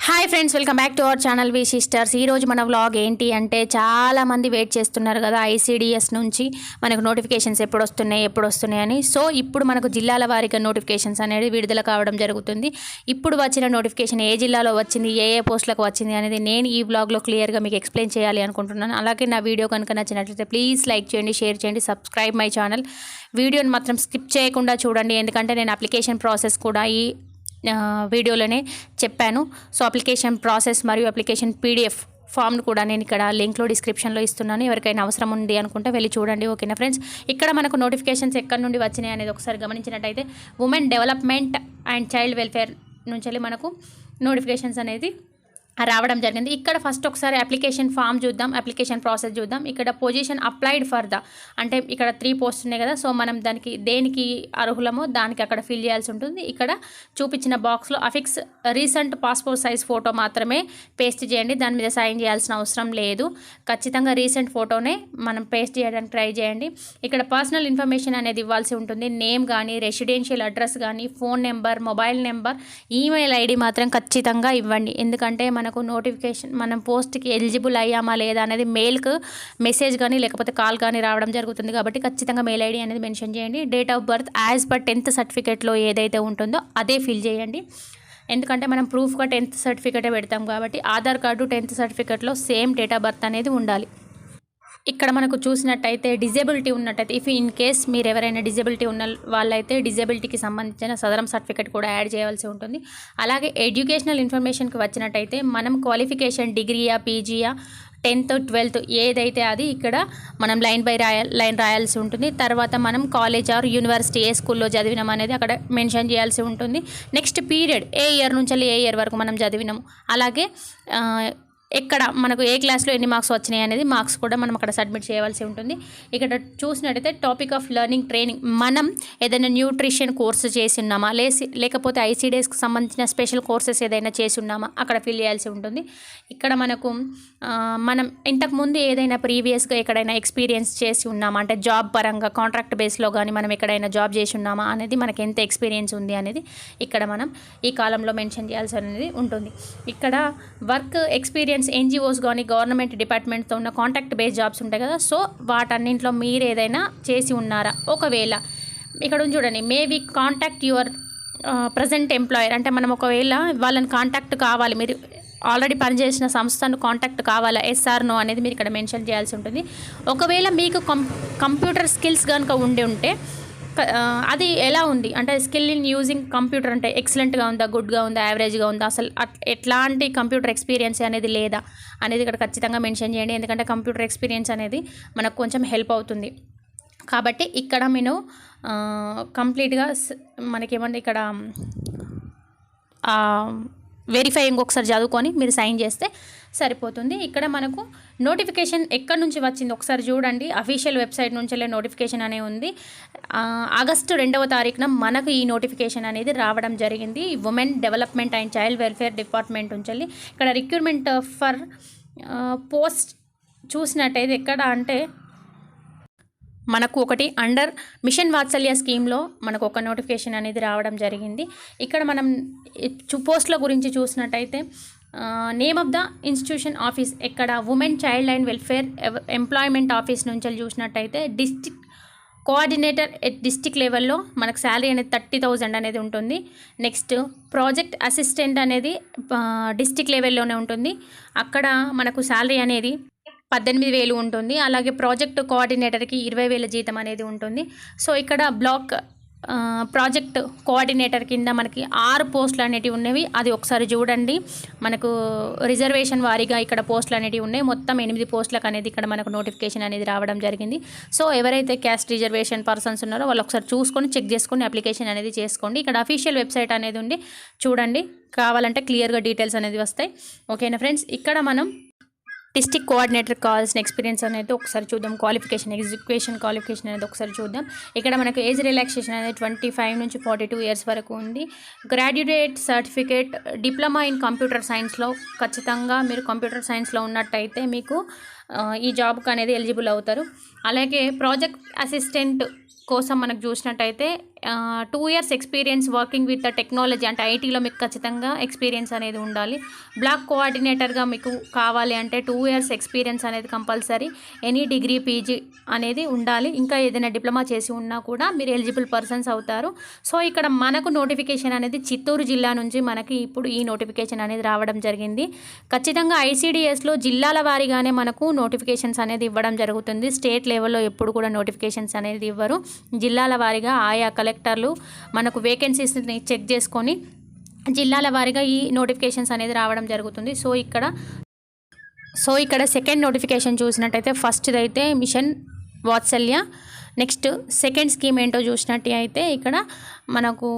Hi friends, welcome back to our channel V Sisters. ఈరోజు మన vlog ఏంటి అంటే, చాలామంది వెయిట్ చేస్తున్నారు కదా ఐసీడీఎస్ నుంచి మనకు నోటిఫికేషన్స్ ఎప్పుడు వస్తున్నాయి అని. సో ఇప్పుడు మనకు జిల్లాల వారీగా నోటిఫికేషన్స్ అనేది విడుదల కావడం జరుగుతుంది. ఇప్పుడు వచ్చిన నోటిఫికేషన్ ఏ జిల్లాలో వచ్చింది, ఏ పోస్టులకు వచ్చింది అనేది నేను ఈ వ్లాగ్లో క్లియర్గా మీకు ఎక్స్ప్లెయిన్ చేయాలి అనుకుంటున్నాను. అలాగే నా వీడియో కనుక నచ్చినట్లయితే ప్లీజ్ లైక్ చేయండి, షేర్ చేయండి, సబ్స్క్రైబ్ మై ఛానల్. వీడియోని మాత్రం స్కిప్ చేయకుండా చూడండి, ఎందుకంటే నేను అప్లికేషన్ ప్రాసెస్ కూడా ఈ వీడియోలోనే చెప్పాను. సో అప్లికేషన్ ప్రాసెస్ మరియు అప్లికేషన్ పీడిఎఫ్ ఫామ్ను కూడా నేను ఇక్కడ లింక్లో డిస్క్రిప్షన్లో ఇస్తున్నాను. ఎవరికైనా అవసరం ఉంది అనుకుంటే వెళ్ళి చూడండి. ఓకేనా ఫ్రెండ్స్, ఇక్కడ మనకు నోటిఫికేషన్స్ ఎక్కడి నుండి వచ్చినాయి అనేది ఒకసారి గమనించినట్టయితే women development and child welfare నుంచి మనకు నోటిఫికేషన్స్ అనేది రావడం జరిగింది. ఇక్కడ ఫస్ట్ ఒకసారి అప్లికేషన్ ఫామ్ చూద్దాం, అప్లికేషన్ ప్రాసెస్ చూద్దాం. ఇక్కడ పొజిషన్ అప్లైడ్ ఫర్ ద అంటే ఇక్కడ 3 పోస్ట్ ఉన్నాయి కదా. సో మనం దేనికి అర్హులమో దానికి అక్కడ ఫిల్ చేయాల్సి ఉంటుంది. ఇక్కడ చూపించిన బాక్స్లో affix recent passport size photo మాత్రమే పేస్ట్ చేయండి, దాని మీద సైన్ చేయాల్సిన అవసరం లేదు. ఖచ్చితంగా రీసెంట్ ఫోటోనే మనం పేస్ట్ చేయడానికి ట్రై చేయండి. ఇక్కడ పర్సనల్ ఇన్ఫర్మేషన్ అనేది ఇవ్వాల్సి ఉంటుంది. నేమ్ కానీ, రెసిడెన్షియల్ అడ్రస్ కానీ, phone number, mobile number, email ID మాత్రం ఖచ్చితంగా ఇవ్వండి. ఎందుకంటే మనకు నోటిఫికేషన్ మనం పోస్ట్కి ఎలిజిబుల్ అయ్యామా లేదా అనేది మెయిల్కి మెసేజ్ కానీ లేకపోతే కాల్ కానీ రావడం జరుగుతుంది. కాబట్టి ఖచ్చితంగా మెయిల్ ఐడి అనేది మెన్షన్ చేయండి. Date of birth as per 10th సర్టిఫికేట్లో ఏదైతే ఉంటుందో అదే ఫిల్ చేయండి. ఎందుకంటే మనం ప్రూఫ్గా 10th సర్టిఫికేటే పెడతాం కాబట్టి ఆధార్ కార్డు 10th సర్టిఫికేట్లో సేమ్ డేట్ ఆఫ్ బర్త్ అనేది ఉండాలి. ఇక్కడ మనకు చూసినట్టయితే డిజేబిలిటీ ఉన్నట్టయితే ఇన్ కేస్ మీరు ఎవరైనా డిజేబిలిటీ ఉన్న వాళ్ళైతే డిజేబిలిటీకి సంబంధించిన సదరం సర్టిఫికేట్ కూడా యాడ్ చేయాల్సి ఉంటుంది. అలాగే ఎడ్యుకేషనల్ ఇన్ఫర్మేషన్కి వచ్చినట్టయితే మనం క్వాలిఫికేషన్ డిగ్రీయా, పీజీయా, 10th 12th ఏదైతే అది ఇక్కడ మనం లైన్ రాయాల్సి ఉంటుంది. తర్వాత మనం కాలేజ్ ఆర్ యూనివర్సిటీ ఏ స్కూల్లో చదివినాం అనేది అక్కడ మెన్షన్ చేయాల్సి ఉంటుంది. నెక్స్ట్ పీరియడ్ ఏ ఇయర్ నుంచి ఏ ఇయర్ వరకు మనం చదివినాము, అలాగే ఎక్కడ మనకు ఏ క్లాస్లో ఎన్ని మార్క్స్ వచ్చినాయి అనేది మార్క్స్ కూడా మనం అక్కడ సబ్మిట్ చేయవలసి ఉంటుంది. ఇక్కడ చూసినట్టయితే టాపిక్ ఆఫ్ లెర్నింగ్ ట్రైనింగ్, మనం ఏదైనా న్యూట్రిషన్ కోర్సు చేసి ఉన్నామా లేకపోతే ఐసీడీఎస్కి సంబంధించిన స్పెషల్ కోర్సెస్ ఏదైనా చేసి ఉన్నామా అక్కడ ఫిల్ చేయాల్సి ఉంటుంది. ఇక్కడ మనకు మనం ఇంతకుముందు ఏదైనా ప్రీవియస్గా ఎక్కడైనా ఎక్స్పీరియన్స్ చేసి ఉన్నామా అంటే జాబ్ పరంగా కాంట్రాక్ట్ బేస్లో కానీ మనం ఎక్కడైనా జాబ్ చేసి ఉన్నామా అనేది మనకి ఎంత ఎక్స్పీరియన్స్ ఉంది అనేది ఇక్కడ మనం ఈ కాలంలో మెన్షన్ చేయాల్సి అనేది ఉంటుంది. ఇక్కడ వర్క్ ఎక్స్పీరియన్స్ ఎన్జిఓస్ కానీ గవర్నమెంట్ డిపార్ట్మెంట్తో ఉన్న కాంటాక్ట్ బేస్ జాబ్స్ ఉంటాయి కదా. సో వాటన్నింటిలో మీరు ఏదైనా చేసి ఉన్నారా, ఒకవేళ ఇక్కడ చూడండి మే వి కాంటాక్ట్ యువర్ ప్రజెంట్ ఎంప్లాయర్ అంటే మనం ఒకవేళ వాళ్ళని కాంటాక్ట్ కావాలి, మీరు ఆల్రెడీ పనిచేసిన సంస్థను కాంటాక్ట్ కావాలా, ఎస్ఆర్ నో అనేది మీరు ఇక్కడ మెన్షన్ చేయాల్సి ఉంటుంది. ఒకవేళ మీకు కంప్యూటర్ స్కిల్స్ కనుక ఉంటే అది ఎలా ఉంది అంటే స్కిల్ ఇన్ యూజింగ్ కంప్యూటర్ అంటే ఎక్సలెంట్గా ఉందా, గుడ్గా ఉందా, యావరేజ్గా ఉందా, అసలు ఎట్లాంటి కంప్యూటర్ ఎక్స్పీరియన్స్ అనేది లేదా అనేది ఇక్కడ ఖచ్చితంగా మెన్షన్ చేయండి. ఎందుకంటే కంప్యూటర్ ఎక్స్పీరియన్స్ అనేది మనకు కొంచెం హెల్ప్ అవుతుంది. కాబట్టి ఇక్కడ నేను కంప్లీట్గా మనకేమన్నా ఇక్కడ వెరిఫై ఇంకొకసారి చదువుకొని మీరు సైన్ చేస్తే సరిపోతుంది. ఇక్కడ మనకు నోటిఫికేషన్ ఎక్కడి నుంచి వచ్చింది ఒకసారి చూడండి. అఫీషియల్ వెబ్సైట్ నుంచి నోటిఫికేషన్ అనే ఉంది. ఆగస్టు 2వ తారీఖున మనకు ఈ నోటిఫికేషన్ అనేది రావడం జరిగింది. Women development and child welfare department నుంచి. ఇక్కడ రిక్రూట్మెంట్ ఫర్ పోస్ట్ చూసినట్టయితే ఎక్కడ అంటే మనకు ఒకటి అండర్ మిషన్ వాత్సల్య స్కీమ్లో మనకు ఒక నోటిఫికేషన్ అనేది రావడం జరిగింది. ఇక్కడ మనం పోస్టుల గురించి చూసినట్టయితే name of the institution office ఎక్కడ women child and welfare employment office నుంచి చూసినట్టయితే డిస్ట్రిక్ట్ కోఆర్డినేటర్ ఎట్ డిస్ట్రిక్ట్ లెవెల్లో మనకు శాలరీ అనేది 30,000 అనేది ఉంటుంది. నెక్స్ట్ ప్రాజెక్ట్ అసిస్టెంట్ అనేది డిస్ట్రిక్ట్ లెవెల్లోనే ఉంటుంది. అక్కడ మనకు శాలరీ అనేది 18,000 ఉంటుంది. అలాగే ప్రాజెక్ట్ కోఆర్డినేటర్కి 20,000 జీతం అనేది ఉంటుంది. సో ఇక్కడ బ్లాక్ ప్రాజెక్ట్ కోఆర్డినేటర్ కింద మనకి 6 పోస్టులు అనేటివి ఉన్నవి. అది ఒకసారి చూడండి. మనకు రిజర్వేషన్ వారీగా ఇక్కడ పోస్టులు అనేటివి ఉన్నాయి. మొత్తం 8 పోస్టులకు అనేది ఇక్కడ మనకు నోటిఫికేషన్ అనేది రావడం జరిగింది. సో ఎవరైతే క్యాస్ట్ రిజర్వేషన్ పర్సన్స్ ఉన్నారో వాళ్ళు ఒకసారి చూసుకొని చెక్ చేసుకొని అప్లికేషన్ అనేది చేసుకోండి. ఇక్కడ అఫీషియల్ వెబ్సైట్ అనేది ఉంది, చూడండి. కావాలంటే క్లియర్గా డీటెయిల్స్ అనేది వస్తాయి. ఓకేనా ఫ్రెండ్స్, ఇక్కడ మనం డిస్ట్రిక్ట్ కోఆర్డినేటర్ కావాల్సిన ఎక్స్పీరియన్స్ అనేది ఒకసారి చూద్దాం. ఎడ్యుకేషన్ క్వాలిఫికేషన్ అనేది ఒకసారి చూద్దాం. ఇక్కడ మనకు ఏజ్ రిలాక్సేషన్ అనేది 25 నుంచి 42 ఇయర్స్ వరకు ఉంది. Graduate certificate diploma in computer సైన్స్లో ఖచ్చితంగా మీరు కంప్యూటర్ సైన్స్లో ఉన్నట్టయితే మీకు ఈ జాబ్కి అనేది ఎలిజిబుల్ అవుతారు. అలాగే ప్రాజెక్ట్ అసిస్టెంట్ కోసం మనకు చూసినట్టయితే 2 years experience working with the technology, అంటే ఐటీలో మీకు ఖచ్చితంగా ఎక్స్పీరియన్స్ అనేది ఉండాలి. బ్లాక్ కోఆర్డినేటర్గా మీకు కావాలి అంటే 2 years ఎక్స్పీరియన్స్ అనేది కంపల్సరీ. ఎనీ డిగ్రీ పీజీ అనేది ఉండాలి. ఇంకా ఏదైనా డిప్లొమా చేసి ఉన్నా కూడా మీరు ఎలిజిబుల్ పర్సన్స్ అవుతారు. సో ఇక్కడ మనకు నోటిఫికేషన్ అనేది చిత్తూరు జిల్లా నుంచి మనకి ఇప్పుడు ఈ నోటిఫికేషన్ అనేది రావడం జరిగింది. ఖచ్చితంగా ఐసీడీఎస్లో జిల్లాల వారీగానే మనకు నోటిఫికేషన్స్ అనేది ఇవ్వడం జరుగుతుంది. స్టేట్ లెవెల్లో ఎప్పుడు కూడా నోటిఫికేషన్స్ అనేది ఇవ్వరు. జిల్లాల వారీగా ఆయా కలెక్టర్లు మనకు వేకెన్సీస్ని చెక్ చేసుకొని జిల్లాల వారీగా ఈ నోటిఫికేషన్స్ అనేది రావడం జరుగుతుంది. సో ఇక్కడ సెకండ్ నోటిఫికేషన్ చూసినట్టయితే ఫస్ట్ది అయితే మిషన్ వాత్సల్య. నెక్స్ట్ సెకండ్ స్కీమ్ ఏంటో చూసినట్టు అయితే ఇక్కడ మనకు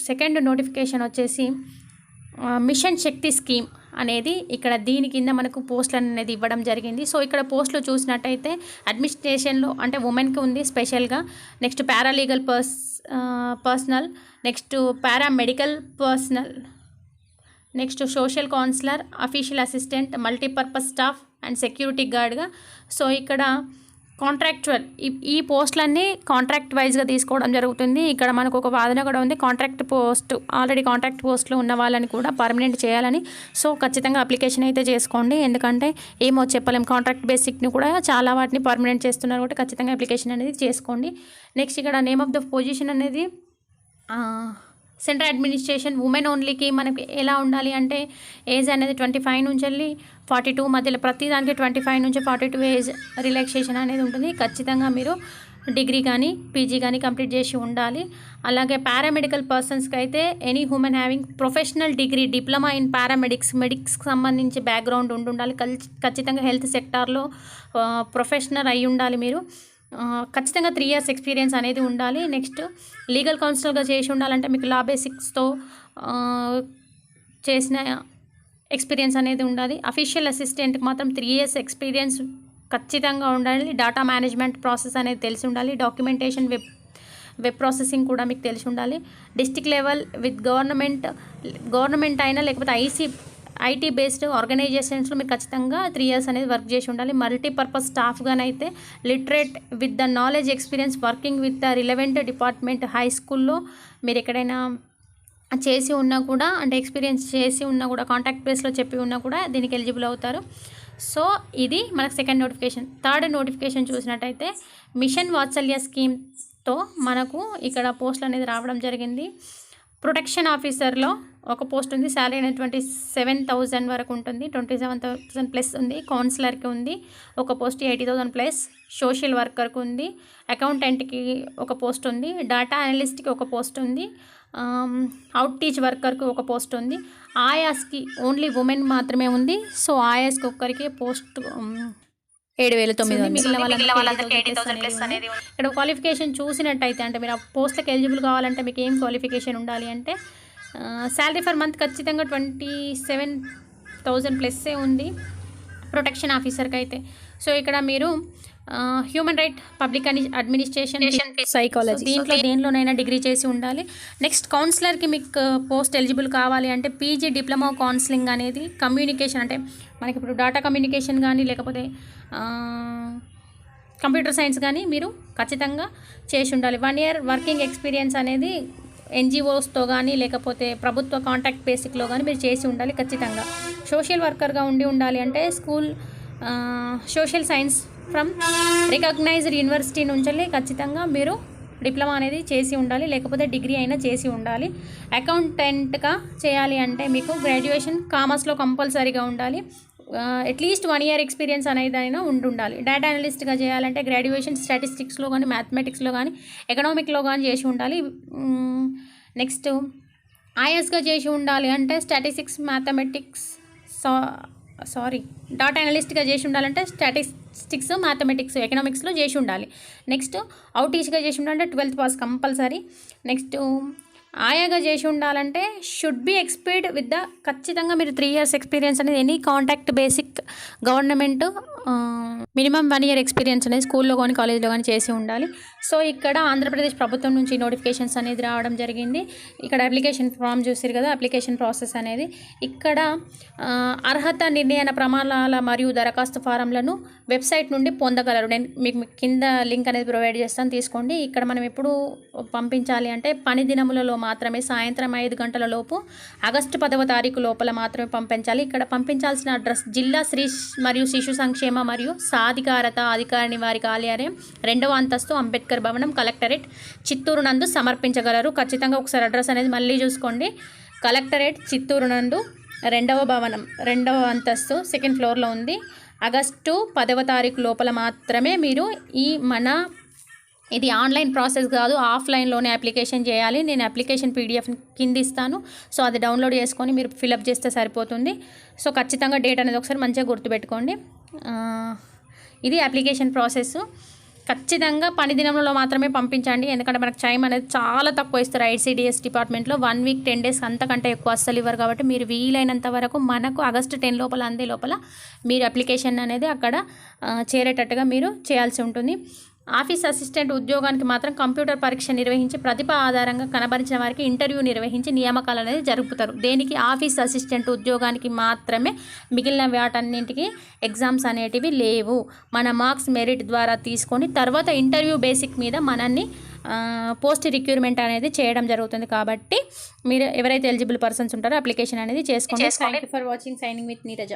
సెకండ్ నోటిఫికేషన్ వచ్చేసి మిషన్ శక్తి స్కీమ్ అనేది ఇక్కడ దీని కింద మనకు పోస్టులు అనేది ఇవ్వడం జరిగింది. సో ఇక్కడ పోస్టులు చూసినట్టయితే అడ్మినిస్ట్రేషన్లో అంటే ఉమెన్కి ఉంది స్పెషల్గా. Next paralegal personnel, next paramedical personnel, next social counsellor, official assistant, multipurpose staff and security గార్డ్గా. సో ఇక్కడ కాంట్రాక్చువల్ ఈ పోస్టులన్నీ కాంట్రాక్ట్ వైజ్గా తీసుకోవడం జరుగుతుంది. ఇక్కడ మనకు ఒక వాదన కూడా ఉంది, ఆల్రెడీ కాంట్రాక్ట్ పోస్టులు ఉన్న వాళ్ళని కూడా పర్మనెంట్ చేయాలని. సో ఖచ్చితంగా అప్లికేషన్ అయితే చేసుకోండి, ఎందుకంటే ఏమో చెప్పలేం, కాంట్రాక్ట్ బేసిక్ని కూడా చాలా వాటిని పర్మనెంట్ చేస్తున్నారు కాబట్టి ఖచ్చితంగా అప్లికేషన్ అనేది చేసుకోండి. నెక్స్ట్ ఇక్కడ నేమ్ ఆఫ్ ద పొజిషన్ అనేది సెంట్రల్ అడ్మినిస్ట్రేషన్ ఉమెన్ ఓన్లీకి మనకి ఎలా ఉండాలి అంటే ఏజ్ అనేది 25 నుంచి వెళ్ళి 42 మధ్యలో, ప్రతి దానికి 25 నుంచి 42 ఏజ్ రిలాక్సేషన్ అనేది ఉంటుంది. ఖచ్చితంగా మీరు డిగ్రీ కానీ పీజీ కానీ కంప్లీట్ చేసి ఉండాలి. అలాగే పారామెడికల్ పర్సన్స్కి అయితే any human having professional degree diploma in మెడిక్స్కి సంబంధించి బ్యాక్గ్రౌండ్ ఉండాలి. ఖచ్చితంగా హెల్త్ సెక్టార్లో ప్రొఫెషనల్ అయి ఉండాలి మీరు. ఖచ్చితంగా 3 years ఎక్స్పీరియన్స్ అనేది ఉండాలి. నెక్స్ట్ లీగల్ కౌన్సిలర్గా చేసి ఉండాలంటే మీకు లా బేసిక్స్తో చేసిన ఎక్స్పీరియన్స్ అనేది ఉండాలి. అఫీషియల్ అసిస్టెంట్కి మాత్రం 3 years ఎక్స్పీరియన్స్ ఖచ్చితంగా ఉండాలి. డేటా మేనేజ్మెంట్ ప్రాసెస్ అనేది తెలిసి ఉండాలి. డాక్యుమెంటేషన్ వెబ్ ప్రాసెసింగ్ కూడా మీకు తెలిసి ఉండాలి. డిస్ట్రిక్ట్ లెవెల్ విత్ గవర్నమెంట్ అయినా లేకపోతే ఐటీ బేస్డ్ ఆర్గనైజేషన్స్లో మీరు ఖచ్చితంగా 3 years అనేది వర్క్ చేసి ఉండాలి. మల్టీపర్పస్ స్టాఫ్గానైతే literate with the knowledge experience working with the relevant department. High స్కూల్లో మీరు ఎక్కడైనా చేసి ఉన్నా కూడా, అంటే ఎక్స్పీరియన్స్ చేసి ఉన్నా కూడా, కాంటాక్ట్ బేస్లో చెప్పి ఉన్నా కూడా దీనికి ఎలిజిబుల్ అవుతారు. సో ఇది మనకు సెకండ్ నోటిఫికేషన్. థర్డ్ నోటిఫికేషన్ చూసినట్టయితే మిషన్ వాత్సల్య స్కీమ్తో మనకు ఇక్కడ పోస్టులు అనేది రావడం జరిగింది. ప్రొటెక్షన్ ఆఫీసర్లో ఒక పోస్ట్ ఉంది, శాలరీ అనేది 27,000 వరకు ఉంటుంది, 27,000 ప్లస్ ఉంది. కౌన్సిలర్కి ఉంది ఒక పోస్ట్ 80,000 ప్లస్. సోషల్ వర్కర్కి ఉంది, అకౌంటెంట్కి ఒక పోస్ట్ ఉంది, డేటా అనలిస్ట్కి ఒక పోస్ట్ ఉంది, అవుట్ టీచ్ వర్కర్కి ఒక పోస్ట్ ఉంది. ఆయాస్కి ఓన్లీ ఉమెన్ మాత్రమే ఉంది. సో ఆయాస్కి ఒక్కరికి పోస్ట్ 7,900, మిగిలిన వాళ్ళందరికీ 80,000 ప్లస్ అనేది. ఇక్కడ క్వాలిఫికేషన్ చూసినట్టయితే అంటే మీరు ఆ పోస్ట్కి ఎలిజిబుల్ కావాలంటే మీకు ఏం క్వాలిఫికేషన్ ఉండాలి అంటే శాలరీ ఫర్ మంత్ ఖచ్చితంగా 27,000 ప్లస్సే ఉంది ప్రొటెక్షన్ ఆఫీసర్కి అయితే. సో ఇక్కడ మీరు human right, public administration, psychology దేనిలోనైనా డిగ్రీ చేసి ఉండాలి. నెక్స్ట్ కౌన్సిలర్కి మీకు పోస్ట్ ఎలిజిబుల్ కావాలి అంటే పీజీ డిప్లొమా కౌన్సిలింగ్ అనేది కమ్యూనికేషన్, అంటే మనకి ఇప్పుడు డేటా కమ్యూనికేషన్ కానీ లేకపోతే కంప్యూటర్ సైన్స్ కానీ మీరు ఖచ్చితంగా చేసి ఉండాలి. 1 year వర్కింగ్ ఎక్స్పీరియన్స్ అనేది ఎన్జిఓస్తో కానీ లేకపోతే ప్రభుత్వ కాంటాక్ట్ బేసిక్లో కానీ మీరు చేసి ఉండాలి ఖచ్చితంగా. సోషల్ వర్కర్గా ఉండాలి అంటే school social science from recognised university నుంచి ఖచ్చితంగా మీరు డిప్లొమా అనేది చేసి ఉండాలి, లేకపోతే డిగ్రీ అయినా చేసి ఉండాలి. అకౌంటెంట్గా చేయాలి అంటే మీకు గ్రాడ్యుయేషన్ కామర్స్లో కంపల్సరీగా ఉండాలి. అట్లీస్ట్ 1 year ఎక్స్పీరియన్స్ అనేది అయినా ఉండాలి. డేటా అనలిస్ట్గా చేయాలంటే గ్రాడ్యుయేషన్ స్టాటిస్టిక్స్లో కానీ మ్యాథమెటిక్స్లో కానీ ఎకనామిక్లో కానీ చేసి ఉండాలి. నెక్స్ట్ ఐఎస్గా చేసి ఉండాలి అంటే స్టాటిస్టిక్స్, మ్యాథమెటిక్స్, డేటా అనలిస్ట్గా చేసి ఉండాలంటే స్టాటిస్టిక్స్, మ్యాథమెటిక్స్, ఎకనామిక్స్లో చేసి ఉండాలి. నెక్స్ట్ అవుటీచ్గా చేసి ఉండాలంటే 12th పాస్ కంపల్సరీ. నెక్స్ట్ ఆయాగా చేసి ఉండాలంటే షుడ్ బి ఎక్స్పీర్డ్ విత్ ద ఖచ్చితంగా మీరు 3 years ఎక్స్పీరియన్స్ అనేది any contact basic government minimum 1 year experience అనేది స్కూల్లో కానీ కాలేజ్లో కానీ చేసి ఉండాలి. సో ఇక్కడ ఆంధ్రప్రదేశ్ ప్రభుత్వం నుంచి నోటిఫికేషన్స్ అనేది రావడం జరిగింది. ఇక్కడ అప్లికేషన్ ఫామ్ చూసారు కదా, అప్లికేషన్ ప్రాసెస్ అనేది ఇక్కడ అర్హత నిర్ణయన ప్రమాణాల మరియు దరఖాస్తు ఫారంలను వెబ్సైట్ నుండి పొందగలరు. నేను మీకు కింద లింక్ అనేది ప్రొవైడ్ చేస్తాను, తీసుకోండి. ఇక్కడ మనం ఎప్పుడు పంపించాలి అంటే పని దినములలో మాత్రమే, సాయంత్రం 5 గంటల లోపు, ఆగస్టు 10వ తారీఖు లోపల మాత్రమే పంపించాలి. ఇక్కడ పంపించాల్సిన అడ్రస్ జిల్లా స్త్రీ మరియు శిశు సంక్షేమ మరియు సాధికారత అధికారిని వారి కార్యాలయం 2వ అంతస్తు అంబేద్కర్ భవనం కలెక్టరేట్ చిత్తూరు నందు సమర్పించగలరు. ఖచ్చితంగా ఒకసారి అడ్రస్ అనేది మళ్ళీ చూసుకోండి. కలెక్టరేట్ చిత్తూరు నందు 2వ భవనం 2వ అంతస్తు 2nd ఫ్లోర్లో ఉంది. ఆగస్టు 10వ తారీఖు లోపల మాత్రమే మీరు ఇది ఆన్లైన్ ప్రాసెస్ కాదు, ఆఫ్లైన్లోనే అప్లికేషన్ చేయాలి. నేను అప్లికేషన్ పీడిఎఫ్ కింద ఇస్తాను. సో అది డౌన్లోడ్ చేసుకొని మీరు ఫిలప్ చేస్తే సరిపోతుంది. సో ఖచ్చితంగా డేట్ అనేది ఒకసారి మంచిగా గుర్తుపెట్టుకోండి. ఇది అప్లికేషన్ ప్రాసెస్. ఖచ్చితంగా పని దినంలో మాత్రమే పంపించండి, ఎందుకంటే మనకు టైం అనేది చాలా తక్కువ ఇస్తారు. ఐసిడిఎస్ డిపార్ట్మెంట్లో 1 వీక్ 10 డేస్ అంతకంటే ఎక్కువ అస్సలు ఇవ్వరు. కాబట్టి మీరు వీలైనంత వరకు మనకు ఆగస్టు 10 లోపల అందే లోపల మీరు అప్లికేషన్ అనేది అక్కడ చేరేటట్టుగా మీరు చేయాల్సి ఉంటుంది. ఆఫీస్ అసిస్టెంట్ ఉద్యోగానికి మాత్రం కంప్యూటర్ పరీక్ష నిర్వహించి ప్రతిభ ఆధారంగా కనబరిచిన వారికి ఇంటర్వ్యూ నిర్వహించి నియామకాలు అనేది జరుపుతారు. దేనికి? ఆఫీస్ అసిస్టెంట్ ఉద్యోగానికి మాత్రమే. మిగిలిన వాటన్నింటికి ఎగ్జామ్స్ అనేటివి లేవు. మన మార్క్స్ మెరిట్ ద్వారా తీసుకొని తర్వాత ఇంటర్వ్యూ బేసిక్ మీద మనల్ని పోస్ట్ రిక్రూట్మెంట్ అనేది చేయడం జరుగుతుంది. కాబట్టి మీరు ఎవరైతే ఎలిజిబుల్ పర్సన్స్ ఉంటారో అప్లికేషన్ అనేది చేసుకోండి. Thank you for watching. Signing with Neeraja.